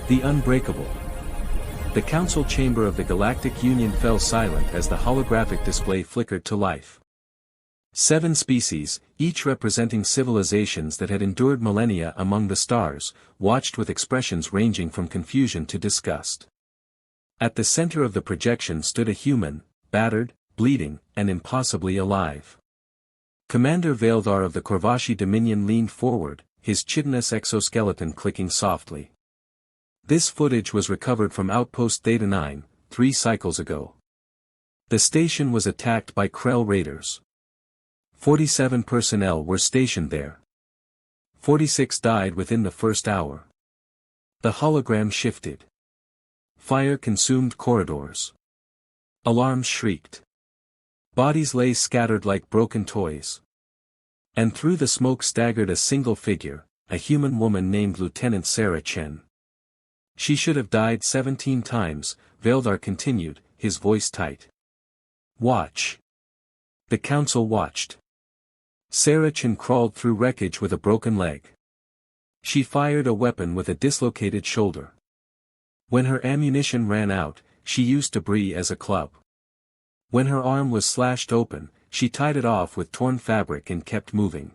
The Unbreakable. The council chamber of the Galactic Union fell silent as the holographic display flickered to life. 7 species, each representing civilizations that had endured millennia among the stars, watched with expressions ranging from confusion to disgust. At the center of the projection stood a human, battered, bleeding, and impossibly alive. Commander Veldar of the Corvashi Dominion leaned forward, his chitinous exoskeleton clicking softly. This footage was recovered from Outpost Theta 9, 3 cycles ago. The station was attacked by Krell raiders. 47 personnel were stationed there. 46 died within the first hour. The hologram shifted. Fire consumed corridors. Alarms shrieked. Bodies lay scattered like broken toys. And through the smoke staggered a single figure, a human woman named Lieutenant Sarah Chen. She should have died 17 times, Veldar continued, his voice tight. Watch. The council watched. Sarah Chen crawled through wreckage with a broken leg. She fired a weapon with a dislocated shoulder. When her ammunition ran out, she used debris as a club. When her arm was slashed open, she tied it off with torn fabric and kept moving.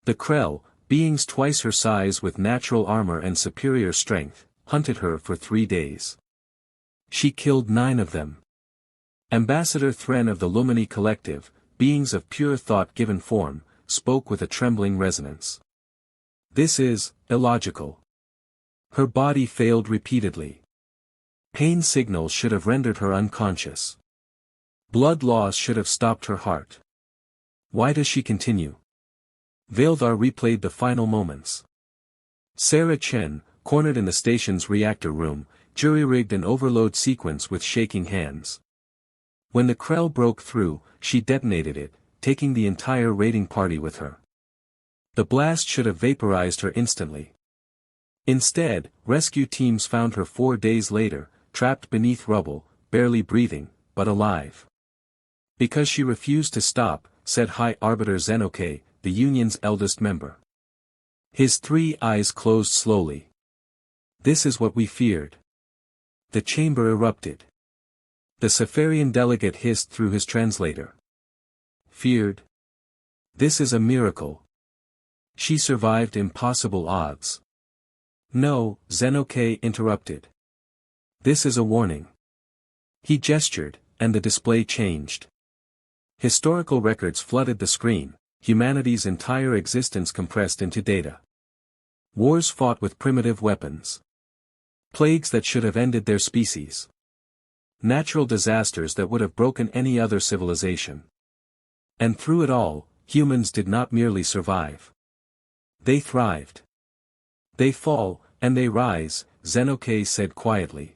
The Krell, beings twice her size with natural armor and superior strength, hunted her for 3 days. She killed 9 of them. Ambassador Thren of the Lumini Collective, beings of pure thought given form, spoke with a trembling resonance. This is illogical. Her body failed repeatedly. Pain signals should have rendered her unconscious. Blood loss should have stopped her heart. Why does she continue? Veldar replayed the final moments. Sarah Chen, cornered in the station's reactor room, jury-rigged an overload sequence with shaking hands. When the Krell broke through, she detonated it, taking the entire raiding party with her. The blast should have vaporized her instantly. Instead, rescue teams found her 4 days later, trapped beneath rubble, barely breathing, but alive. Because she refused to stop, said High Arbiter Zenoke, the Union's eldest member. His 3 eyes closed slowly. This is what we feared. The chamber erupted. The Seferian delegate hissed through his translator. Feared? This is a miracle. She survived impossible odds. No, Zenoke interrupted. This is a warning. He gestured, and the display changed. Historical records flooded the screen, humanity's entire existence compressed into data. Wars fought with primitive weapons. Plagues that should have ended their species. Natural disasters that would have broken any other civilization. And through it all, humans did not merely survive. They thrived. They fall, and they rise, Zenoke said quietly.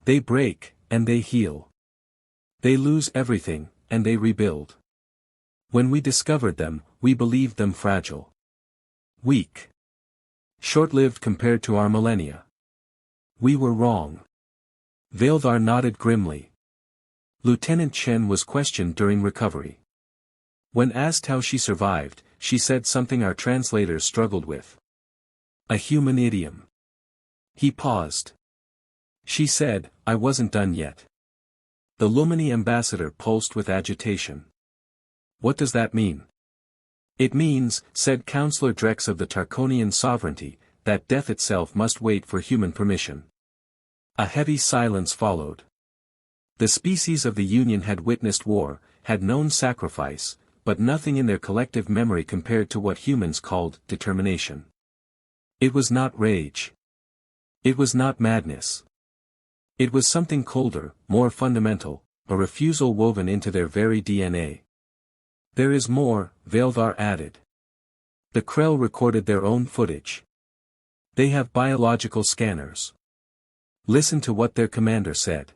They break, and they heal. They lose everything, and they rebuild. When we discovered them, we believed them fragile. Weak. Short-lived compared to our millennia. We were wrong. Veldar nodded grimly. Lieutenant Chen was questioned during recovery. When asked how she survived, she said something our translators struggled with. A human idiom. He paused. She said, I wasn't done yet. The Lumini ambassador pulsed with agitation. What does that mean? It means, said Counselor Drex of the Tarkonian sovereignty, that death itself must wait for human permission. A heavy silence followed. The species of the Union had witnessed war, had known sacrifice, but nothing in their collective memory compared to what humans called determination. It was not rage. It was not madness. It was something colder, more fundamental, a refusal woven into their very DNA. There is more, Veldar added. The Krell recorded their own footage. They have biological scanners. Listen to what their commander said.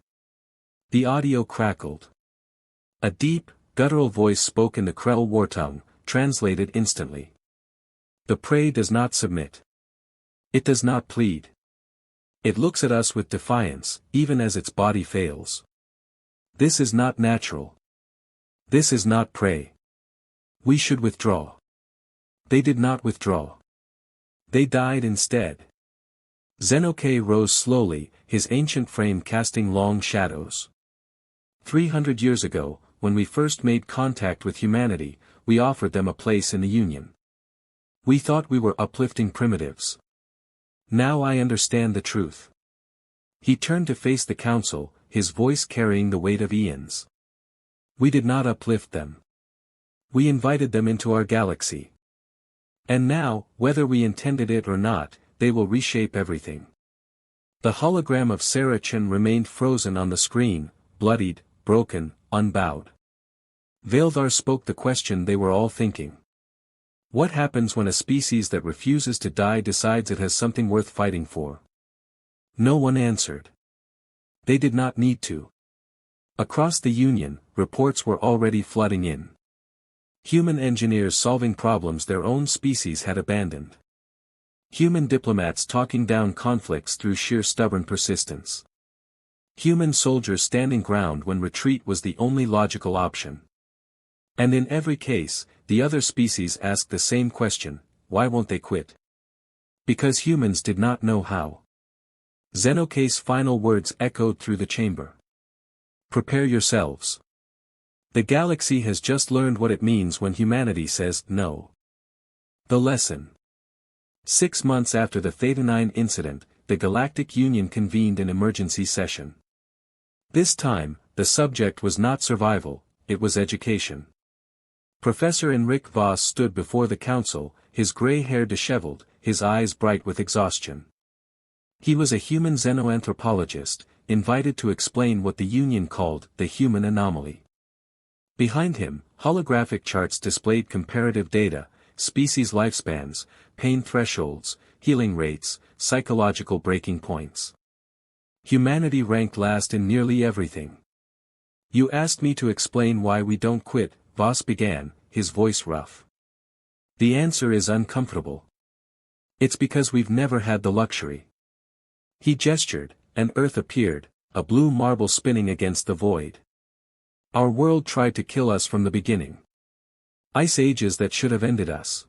The audio crackled. A deep, guttural voice spoke in the Krell war tongue, translated instantly. The prey does not submit. It does not plead. It looks at us with defiance, even as its body fails. This is not natural. This is not prey. We should withdraw. They did not withdraw. They died instead. Zeno-K rose slowly, his ancient frame casting long shadows. 300 years ago, when we first made contact with humanity, we offered them a place in the Union. We thought we were uplifting primitives. Now I understand the truth. He turned to face the council, his voice carrying the weight of eons. We did not uplift them. We invited them into our galaxy. And now, whether we intended it or not, they will reshape everything. The hologram of Sarah Chen remained frozen on the screen, bloodied, broken, unbowed. Veldar spoke the question they were all thinking. What happens when a species that refuses to die decides it has something worth fighting for? No one answered. They did not need to. Across the Union, reports were already flooding in. Human engineers solving problems their own species had abandoned. Human diplomats talking down conflicts through sheer stubborn persistence. Human soldiers standing ground when retreat was the only logical option. And in every case, the other species asked the same question: why won't they quit? Because humans did not know how. Zeno-K's final words echoed through the chamber. Prepare yourselves. The galaxy has just learned what it means when humanity says no. The lesson. 6 months after the Theta 9 incident, the Galactic Union convened an emergency session. This time, the subject was not survival, it was education. Professor Enric Voss stood before the council, his gray hair disheveled, his eyes bright with exhaustion. He was a human xenoanthropologist, invited to explain what the Union called the human anomaly. Behind him, holographic charts displayed comparative data, species lifespans, pain thresholds, healing rates, psychological breaking points. Humanity ranked last in nearly everything. You asked me to explain why we don't quit, Voss began, his voice rough. The answer is uncomfortable. It's because we've never had the luxury. He gestured, and Earth appeared, a blue marble spinning against the void. Our world tried to kill us from the beginning. Ice ages that should have ended us.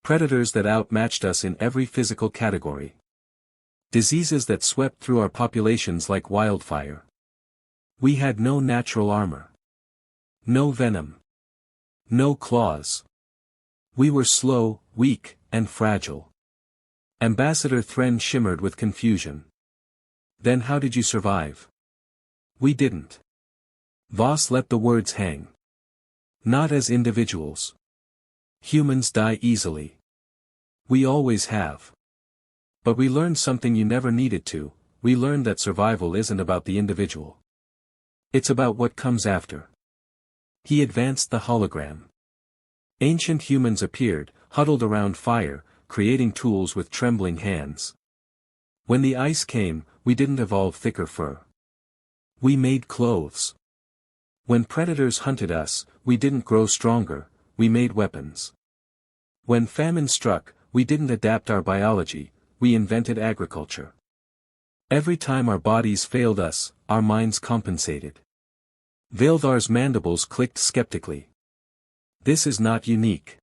Predators that outmatched us in every physical category. Diseases that swept through our populations like wildfire. We had no natural armor. No venom. No claws. We were slow, weak, and fragile. Ambassador Thren shimmered with confusion. Then how did you survive? We didn't. Voss let the words hang. Not as individuals. Humans die easily. We always have. But we learned something you never needed to, we learned that survival isn't about the individual. It's about what comes after. He advanced the hologram. Ancient humans appeared, huddled around fire, creating tools with trembling hands. When the ice came, we didn't evolve thicker fur. We made clothes. When predators hunted us, we didn't grow stronger, we made weapons. When famine struck, we didn't adapt our biology, we invented agriculture. Every time our bodies failed us, our minds compensated. Veldar's mandibles clicked skeptically. This is not unique.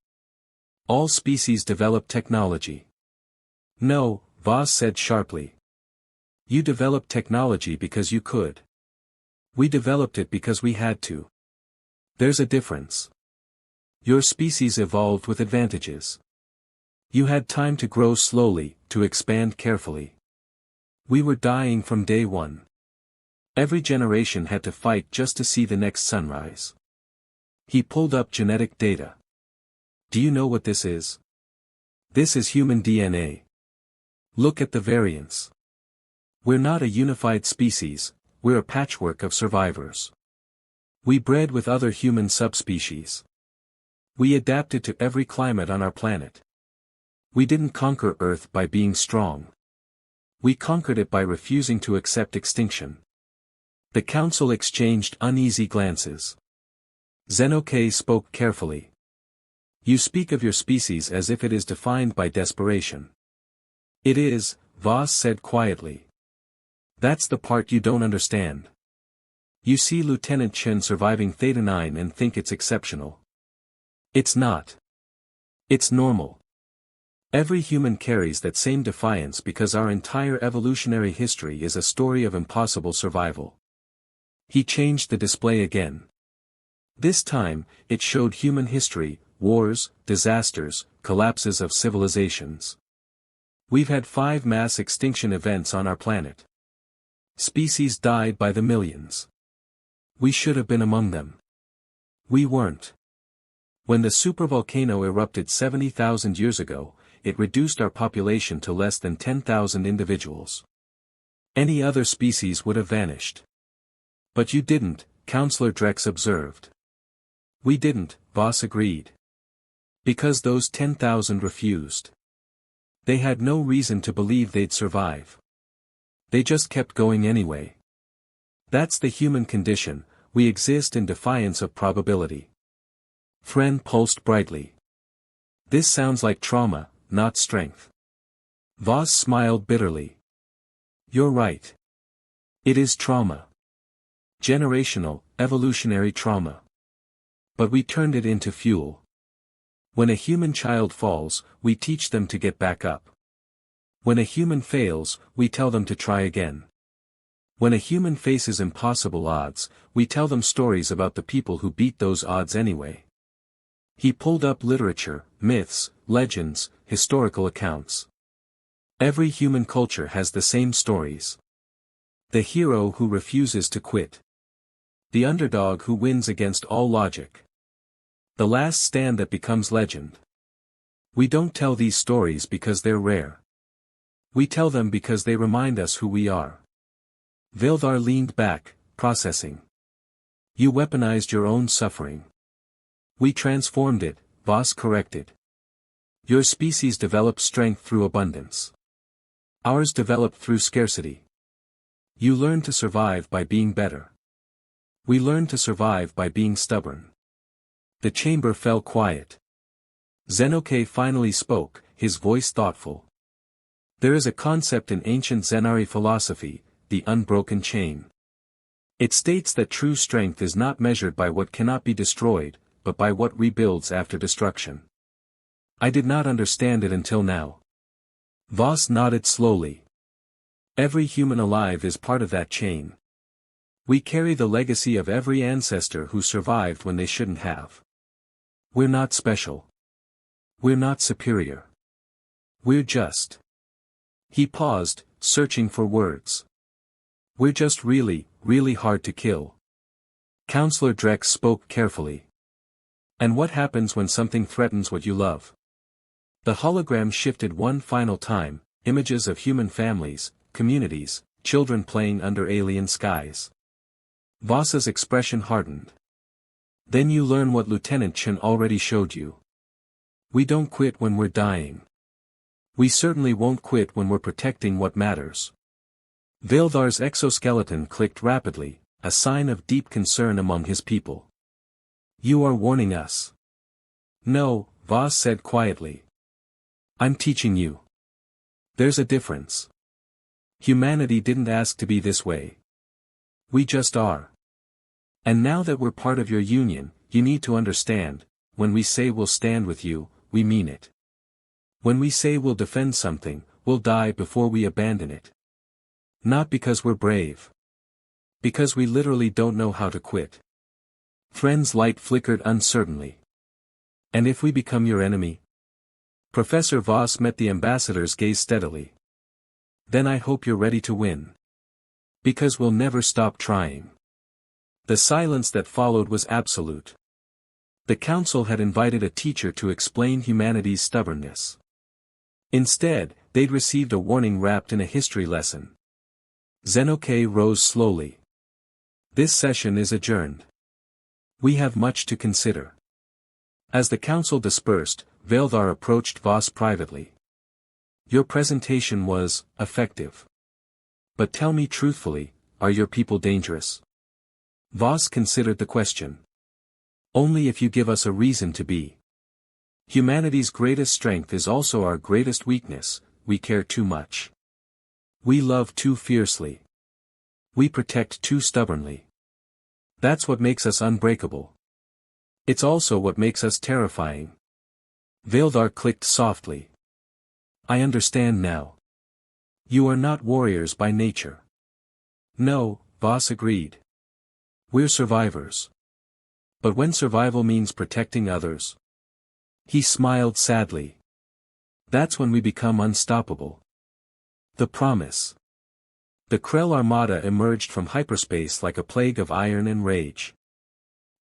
All species develop technology. No, Voss said sharply. You developed technology because you could. We developed it because we had to. There's a difference. Your species evolved with advantages. You had time to grow slowly, to expand carefully. We were dying from day one. Every generation had to fight just to see the next sunrise. He pulled up genetic data. Do you know what this is? This is human DNA. Look at the variants. We're not a unified species, we're a patchwork of survivors. We bred with other human subspecies. We adapted to every climate on our planet. We didn't conquer Earth by being strong. We conquered it by refusing to accept extinction. The council exchanged uneasy glances. Zeno-K spoke carefully. You speak of your species as if it is defined by desperation. It is, Voss said quietly. That's the part you don't understand. You see Lieutenant Chen surviving Theta 9 and think it's exceptional. It's not. It's normal. Every human carries that same defiance because our entire evolutionary history is a story of impossible survival. He changed the display again. This time, it showed human history, wars, disasters, collapses of civilizations. We've had 5 mass extinction events on our planet. Species died by the millions. We should have been among them. We weren't. When the supervolcano erupted 70,000 years ago, it reduced our population to less than 10,000 individuals. Any other species would have vanished. But you didn't, Counselor Drex observed. We didn't, Voss agreed. Because those 10,000 refused. They had no reason to believe they'd survive. They just kept going anyway. That's the human condition, we exist in defiance of probability. Fren pulsed brightly. This sounds like trauma, not strength. Voss smiled bitterly. You're right. It is trauma. Generational, evolutionary trauma. But we turned it into fuel. When a human child falls, we teach them to get back up. When a human fails, we tell them to try again. When a human faces impossible odds, we tell them stories about the people who beat those odds anyway. He pulled up literature, myths, legends, historical accounts. Every human culture has the same stories. The hero who refuses to quit. The underdog who wins against all logic. The last stand that becomes legend. We don't tell these stories because they're rare. We tell them because they remind us who we are. Vildar leaned back, processing. You weaponized your own suffering. We transformed it, Voss corrected. Your species developed strength through abundance. Ours developed through scarcity. You learned to survive by being better. We learned to survive by being stubborn. The chamber fell quiet. Zenoke finally spoke, his voice thoughtful. There is a concept in ancient Zenari philosophy, the unbroken chain. It states that true strength is not measured by what cannot be destroyed, but by what rebuilds after destruction. I did not understand it until now. Voss nodded slowly. Every human alive is part of that chain. We carry the legacy of every ancestor who survived when they shouldn't have. We're not special. We're not superior. We're just. He paused, searching for words. We're just really, really hard to kill. Counselor Drex spoke carefully. And what happens when something threatens what you love? The hologram shifted one final time, images of human families, communities, children playing under alien skies. Voss's expression hardened. Then you learn what Lieutenant Chen already showed you. We don't quit when we're dying. We certainly won't quit when we're protecting what matters. Vildar's exoskeleton clicked rapidly, a sign of deep concern among his people. You are warning us. No, Voss said quietly. I'm teaching you. There's a difference. Humanity didn't ask to be this way. We just are. And now that we're part of your union, you need to understand, when we say we'll stand with you, we mean it. When we say we'll defend something, we'll die before we abandon it. Not because we're brave. Because we literally don't know how to quit. Fren's light flickered uncertainly. And if we become your enemy? Professor Voss met the ambassador's gaze steadily. Then I hope you're ready to win. Because we'll never stop trying. The silence that followed was absolute. The council had invited a teacher to explain humanity's stubbornness. Instead, they'd received a warning wrapped in a history lesson. Zenoke rose slowly. This session is adjourned. We have much to consider. As the council dispersed, Vildar approached Voss privately. Your presentation was effective. But tell me truthfully, are your people dangerous? Voss considered the question. Only if you give us a reason to be. Humanity's greatest strength is also our greatest weakness, we care too much. We love too fiercely. We protect too stubbornly. That's what makes us unbreakable. It's also what makes us terrifying. Vildar clicked softly. I understand now. You are not warriors by nature. No, boss agreed. We're survivors. But when survival means protecting others. He smiled sadly. That's when we become unstoppable. The promise. The Krell Armada emerged from hyperspace like a plague of iron and rage.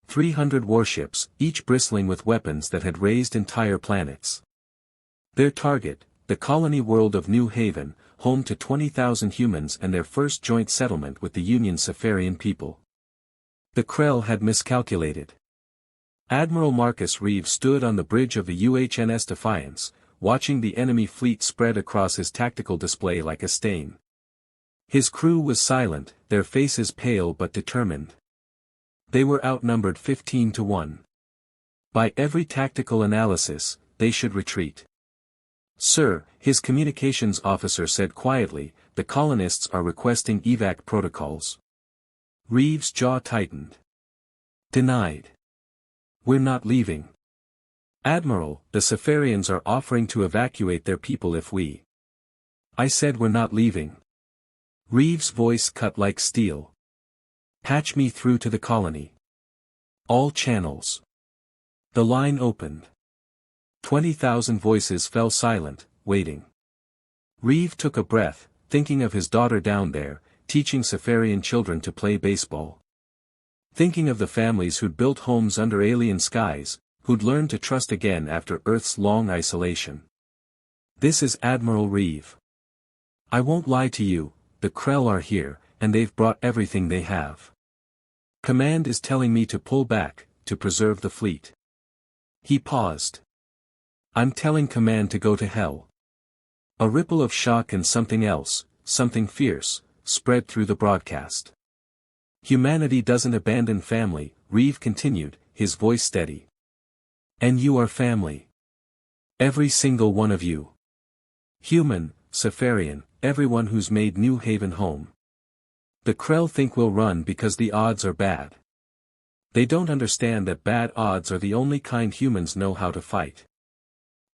300 warships, each bristling with weapons that had razed entire planets. Their target, the colony world of New Haven, home to 20,000 humans and their first joint settlement with the Union Safarian people. The Krell had miscalculated. Admiral Marcus Reeves stood on the bridge of the UHNS Defiance, watching the enemy fleet spread across his tactical display like a stain. His crew was silent, their faces pale but determined. They were outnumbered 15-1. By every tactical analysis, they should retreat. Sir, his communications officer said quietly, the colonists are requesting evac protocols. Reeves' jaw tightened. Denied. We're not leaving. Admiral, the Safarians are offering to evacuate their people if we. I said we're not leaving. Reeves' voice cut like steel. Patch me through to the colony. All channels. The line opened. 20,000 voices fell silent, waiting. Reeve took a breath, thinking of his daughter down there, teaching Safarian children to play baseball. Thinking of the families who'd built homes under alien skies, who'd learned to trust again after Earth's long isolation. This is Admiral Reeve. I won't lie to you, the Krell are here, and they've brought everything they have. Command is telling me to pull back, to preserve the fleet. He paused. I'm telling Command to go to hell. A ripple of shock and something else, something fierce, spread through the broadcast. Humanity doesn't abandon family, Reeve continued, his voice steady. And you are family. Every single one of you. Human, Safarian, everyone who's made New Haven home. The Krell think we'll run because the odds are bad. They don't understand that bad odds are the only kind humans know how to fight.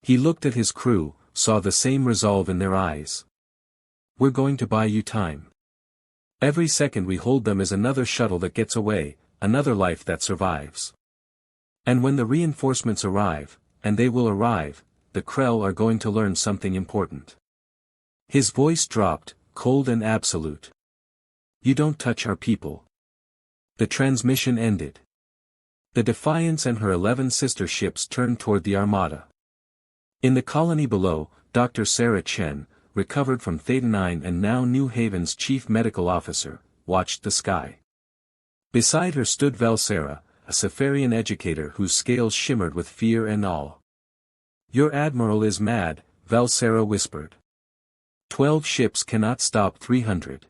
He looked at his crew, saw the same resolve in their eyes. We're going to buy you time. Every second we hold them is another shuttle that gets away, another life that survives. And when the reinforcements arrive, and they will arrive, the Krell are going to learn something important. His voice dropped, cold and absolute. You don't touch our people. The transmission ended. The Defiance and her 11 sister ships turned toward the Armada. In the colony below, Dr. Sarah Chen, recovered from Theta 9 and now New Haven's chief medical officer, watched the sky. Beside her stood Valsera, a Safarian educator whose scales shimmered with fear and awe. Your admiral is mad, Valsera whispered. 12 ships cannot stop 300.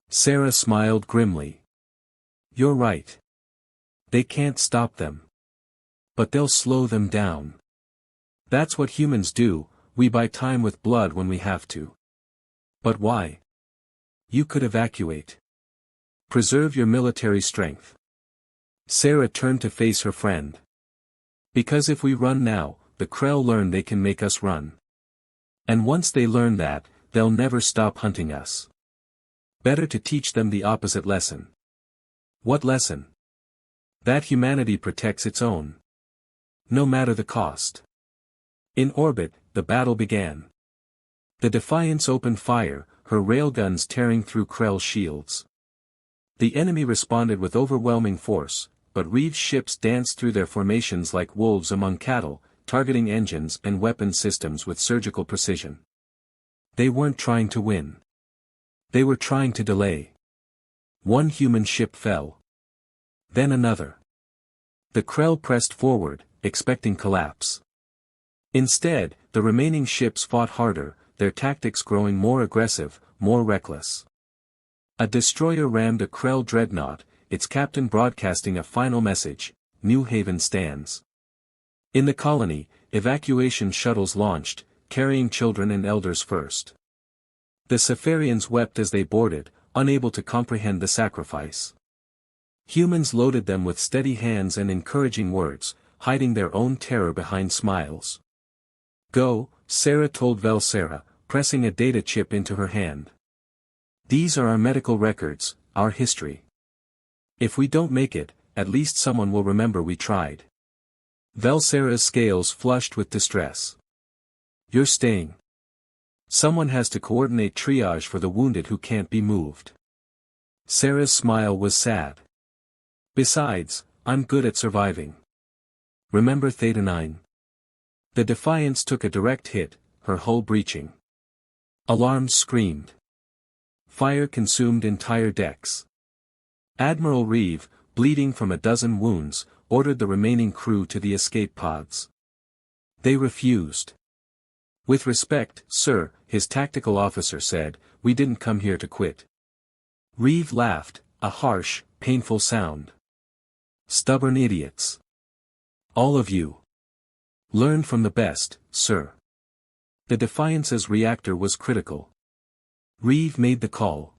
Sarah smiled grimly. You're right. They can't stop them. But they'll slow them down. That's what humans do, we buy time with blood when we have to. But why? You could evacuate. Preserve your military strength. Sarah turned to face her friend. Because if we run now, the Krell learn they can make us run. And once they learn that, they'll never stop hunting us. Better to teach them the opposite lesson. What lesson? That humanity protects its own. No matter the cost. In orbit, the battle began. The Defiance opened fire, her railguns tearing through Krell shields. The enemy responded with overwhelming force, but Reeve's ships danced through their formations like wolves among cattle, targeting engines and weapon systems with surgical precision. They weren't trying to win. They were trying to delay. One human ship fell. Then another. The Krell pressed forward, expecting collapse. Instead, the remaining ships fought harder, their tactics growing more aggressive, more reckless. A destroyer rammed a Krell dreadnought, its captain broadcasting a final message, New Haven stands. In the colony, evacuation shuttles launched, carrying children and elders first. The Safarians wept as they boarded, unable to comprehend the sacrifice. Humans loaded them with steady hands and encouraging words, hiding their own terror behind smiles. Go, Sarah told Velsera, pressing a data chip into her hand. These are our medical records, our history. If we don't make it, at least someone will remember we tried. Velsera's scales flushed with distress. You're staying. Someone has to coordinate triage for the wounded who can't be moved. Sarah's smile was sad. Besides, I'm good at surviving. Remember Theta 9? The Defiance took a direct hit, her hull breaching. Alarms screamed. Fire consumed entire decks. Admiral Reeve, bleeding from a dozen wounds, ordered the remaining crew to the escape pods. They refused. With respect, sir, his tactical officer said, we didn't come here to quit. Reeve laughed, a harsh, painful sound. Stubborn idiots. All of you. Learn from the best, sir. The Defiance's reactor was critical. Reeve made the call.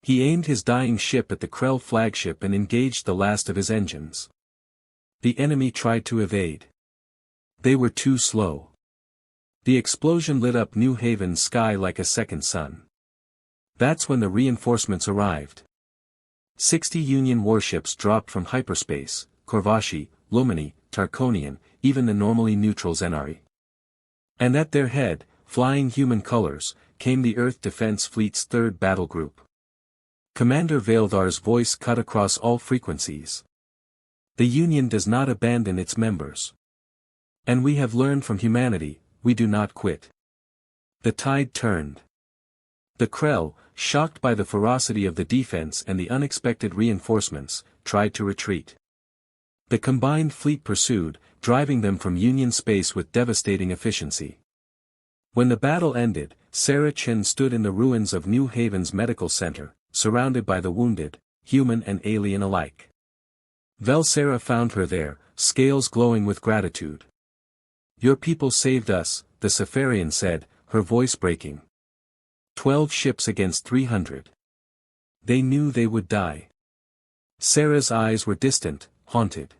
He aimed his dying ship at the Krell flagship and engaged the last of his engines. The enemy tried to evade. They were too slow. The explosion lit up New Haven's sky like a second sun. That's when the reinforcements arrived. 60 Union warships dropped from hyperspace, Corvashi, Lumini, Tarkonian, even the normally neutral Zenari. And at their head, flying human colors, came the Earth Defense Fleet's 3rd battle group. Commander Vaildar's voice cut across all frequencies. The Union does not abandon its members. And we have learned from humanity, we do not quit. The tide turned. The Krell, shocked by the ferocity of the defense and the unexpected reinforcements, tried to retreat. The combined fleet pursued, driving them from Union space with devastating efficiency. When the battle ended, Sarah Chen stood in the ruins of New Haven's medical center, surrounded by the wounded, human and alien alike. Velsera found her there, scales glowing with gratitude. Your people saved us, the Sefarian said, her voice breaking. 12 ships against 300. They knew they would die. Sarah's eyes were distant, haunted.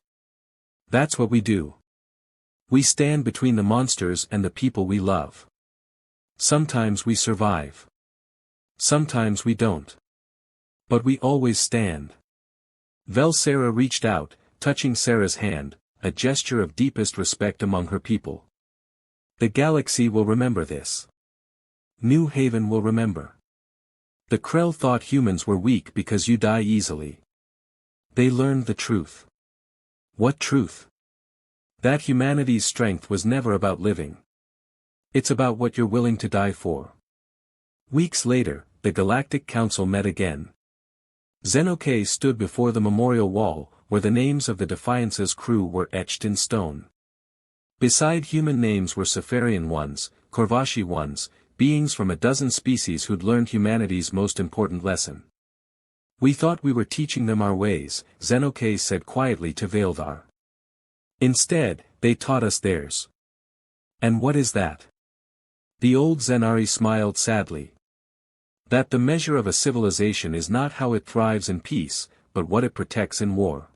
That's what we do. We stand between the monsters and the people we love. Sometimes we survive. Sometimes we don't. But we always stand. Velsera reached out, touching Sarah's hand, a gesture of deepest respect among her people. The galaxy will remember this. New Haven will remember. The Krell thought humans were weak because you die easily. They learned the truth. What truth? That humanity's strength was never about living. It's about what you're willing to die for. Weeks later, the Galactic Council met again. Zenoke stood before the memorial wall, where the names of the Defiance's crew were etched in stone. Beside human names were Sefarian ones, Corvashi ones, beings from a dozen species who'd learned humanity's most important lesson. We thought we were teaching them our ways, Zenoke said quietly to Vaildar. Instead, they taught us theirs. And what is that? The old Zenari smiled sadly. That the measure of a civilization is not how it thrives in peace, but what it protects in war.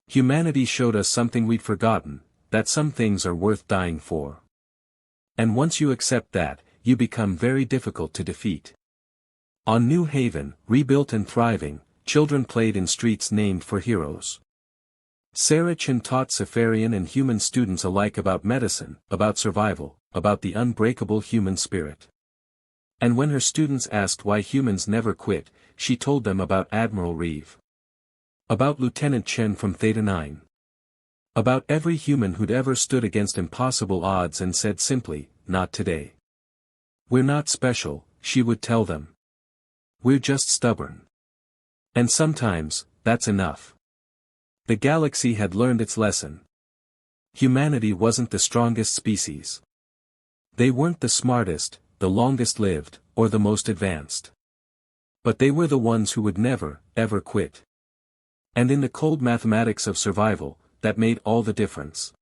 Humanity showed us something we'd forgotten, that some things are worth dying for. And once you accept that, you become very difficult to defeat. On New Haven, rebuilt and thriving, children played in streets named for heroes. Sarah Chen taught Sefarian and human students alike about medicine, about survival, about the unbreakable human spirit. And when her students asked why humans never quit, she told them about Admiral Reeve. About Lieutenant Chen from Theta 9. About every human who'd ever stood against impossible odds and said simply, not today. We're not special, she would tell them. We're just stubborn. And sometimes, that's enough. The galaxy had learned its lesson. Humanity wasn't the strongest species. They weren't the smartest, the longest lived, or the most advanced. But they were the ones who would never, ever quit. And in the cold mathematics of survival, that made all the difference.